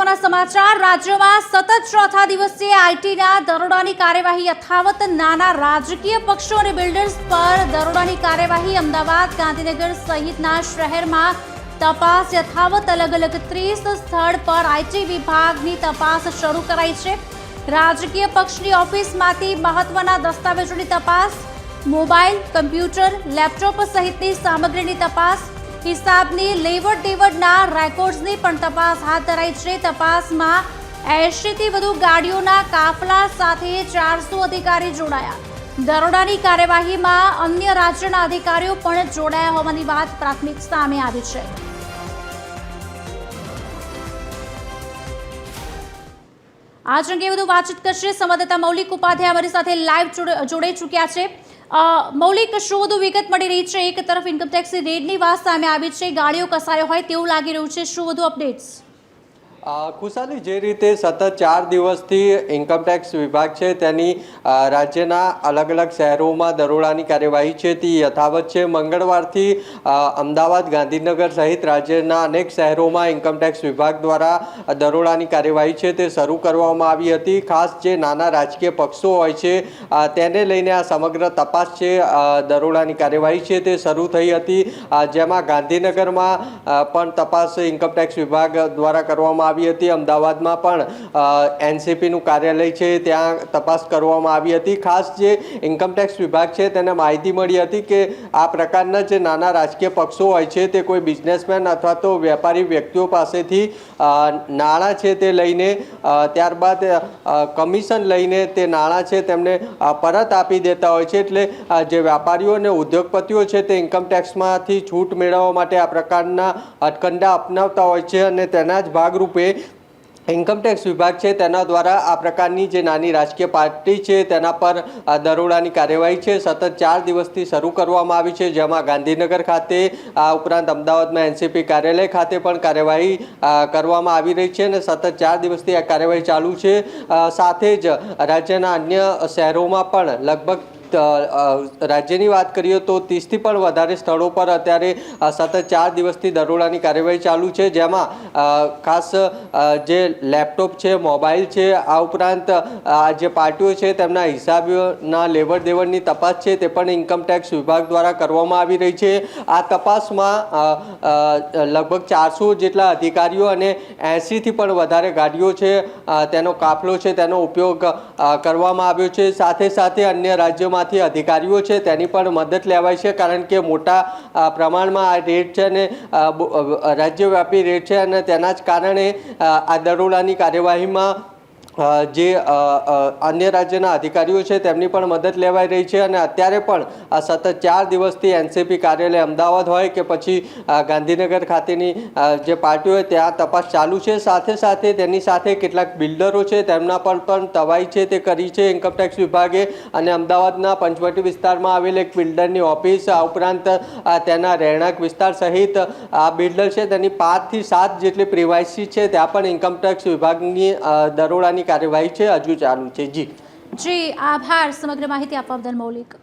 મહત્વના સમાચાર રાજ્યમાં સતત ચોથા દિવસે આઈટીના દરોડાની કાર્યવાહી યથાવત નાના રાજકીય પક્ષો અને બિલ્ડર્સ પર દરોડાની કાર્યવાહી અમદાવાદ ગાંધીનગર સહિતના શહેરમાં તપાસ યથાવત અલગ અલગ 30 સ્થળ પર આઈટી વિભાગની તપાસ શરૂ કરાઈ છે। રાજકીય પક્ષની ઓફિસમાંથી મહત્વના દસ્તાવેજોની તપાસ, મોબાઈલ, કમ્પ્યુટર, લેપટોપ સહિતની સામગ્રીની તપાસ, हिसाबनी लेवड देवडना रेकॉर्ड्सनी पण तपास हाथ धराई छे। तपासमां 80 થી વધુ ગાડીઓના કાફલા સાથે 400 અધિકારી જોડાયા। દરોડાની કાર્યવાહીમાં અન્ય રાજ્યના અધિકારીઓ પણ જોડાયા હોવાની વાત પ્રાથમિક સામે આવી છે। आज अंगे વધુ વાતચીત કરશે સંવાદદાતા મૌલિક ઉપાધ્યાય અમારી સાથે લાઈવ જોડાઈ ચૂક્યા છે। મૌલિક, શું વધુ વિગત મળી રહી છે? એક તરફ ઇન્કમટેક્સની રેડની વાત સામે આવી છે, ગાડીઓ કસાયો હોય તેવું લાગી રહ્યું છે, શું વધુ અપડેટ્સ? ખુશાલી, જે રીતે સતત 4 દિવસથી ઇન્કમટેક્સ વિભાગ છે તેની રાજ્યના અલગ અલગ શહેરોમાં દરોડાની કાર્યવાહી છે તે યથાવત છે। મંગળવારથી અમદાવાદ, ગાંધીનગર સહિત રાજ્યના અનેક શહેરોમાં ઇન્કમટેક્સ વિભાગ દ્વારા દરોડાની કાર્યવાહી છે તે શરૂ કરવામાં આવી હતી। ખાસ જે નાના રાજકીય પક્ષો હોય છે તેને લઈને આ સમગ્ર તપાસ છે, દરોડાની કાર્યવાહી છે તે શરૂ થઈ હતી। જેમાં ગાંધીનગરમાં પણ તપાસ ઇન્કમટેક્સ વિભાગ દ્વારા કરવામાં આવી હતી। અમદાવાદમાં પણ એનસીપીનું કાર્યાલય છે ત્યાં તપાસ કરવામાં આવી હતી। ખાસ જે ઇન્કમટેક્સ વિભાગ છે તેને માહિતી મળી હતી કે આ પ્રકારના જે નાના રાજકીય પક્ષો હોય છે તે કોઈ બિઝનેસમેન અથવા તો વેપારી વ્યક્તિઓ પાસેથી નાણાં છે તે લઈને ત્યારબાદ કમિશન લઈને તે નાણાં છે તેમને પરત આપી દેતા હોય છે। એટલે જે વેપારીઓ અને ઉદ્યોગપતિઓ છે તે ઇન્કમટેક્સમાંથી છૂટ મેળવવા માટે આ પ્રકારના હથકંડા અપનાવતા હોય છે અને તેના જ ભાગરૂપે ઇન્કમટેક્સ વિભાગ છે તેના દ્વારા આ પ્રકારની જે નાની રાજકીય પાર્ટી છે તેના પર દરોડાની કાર્યવાહી છે સતત 4 દિવસથી શરૂ કરવામાં આવી છે। જેમાં ગાંધીનગર ખાતે આ ઉપરાંત અમદાવાદમાં એનસીપી કાર્યાલય ખાતે પણ કાર્યવાહી કરવામાં આવી રહી છે અને સતત 4 દિવસથી આ કાર્યવાહી ચાલુ છે। સાથે જ રાજ્યના અન્ય શહેરોમાં પણ લગભગ રાજ્યની વાત કરીએ તો 30થી પણ વધારે સ્થળો પર અત્યારે સતત 4 દિવસથી દરોડાની કાર્યવાહી ચાલુ છે। જેમાં ખાસ જે લેપટોપ છે, મોબાઈલ છે, આ ઉપરાંત જે પાર્ટીઓ છે તેમના હિસાબના લેવડ દેવડની તપાસ છે તે પણ ઇન્કમટેક્સ વિભાગ દ્વારા કરવામાં આવી રહી છે। આ તપાસમાં લગભગ 400 જેટલા અધિકારીઓ અને 80થી પણ વધારે ગાડીઓ છે તેનો કાફલો છે તેનો ઉપયોગ કરવામાં આવ્યો છે। સાથે સાથે અન્ય રાજ્યોમાં અધિકારીઓ છે તેની પણ મદદ લેવાય છે, કારણ કે મોટા પ્રમાણમાં આ રેડ છે અને રાજ્યવ્યાપી રેડ છે અને તેના જ કારણે આ દરોડાની કાર્યવાહીમાં જે અન્ય રાજ્યના અધિકારીઓ છે તેમની પણ મદદ લેવાઈ રહી છે। અને અત્યારે પણ સતત 4 દિવસથી એનસીપી કાર્યાલય અમદાવાદ હોય કે પછી ગાંધીનગર ખાતેની જે પાર્ટીઓ હોય ત્યાં તપાસ ચાલુ છે। સાથે સાથે તેની સાથે કેટલાક બિલ્ડરો છે તેમના પર પણ તવાઈ છે તે કરી છે ઇન્કમટેક્સ વિભાગે। અને અમદાવાદના પંચવટી વિસ્તારમાં આવેલ એક બિલ્ડરની ઓફિસ, આ ઉપરાંત તેના રહેણાંક વિસ્તાર સહિત આ બિલ્ડર છે તેની 5 થી 7 જેટલી પ્રિમાઇસી છે ત્યાં પણ ઇન્કમટેક્સ વિભાગની દરોડાની કાર્યવાહી છે હજુ ચાલુ છે। જી આભાર સમગ્ર માહિતી આપવા બદલ મૌલિક।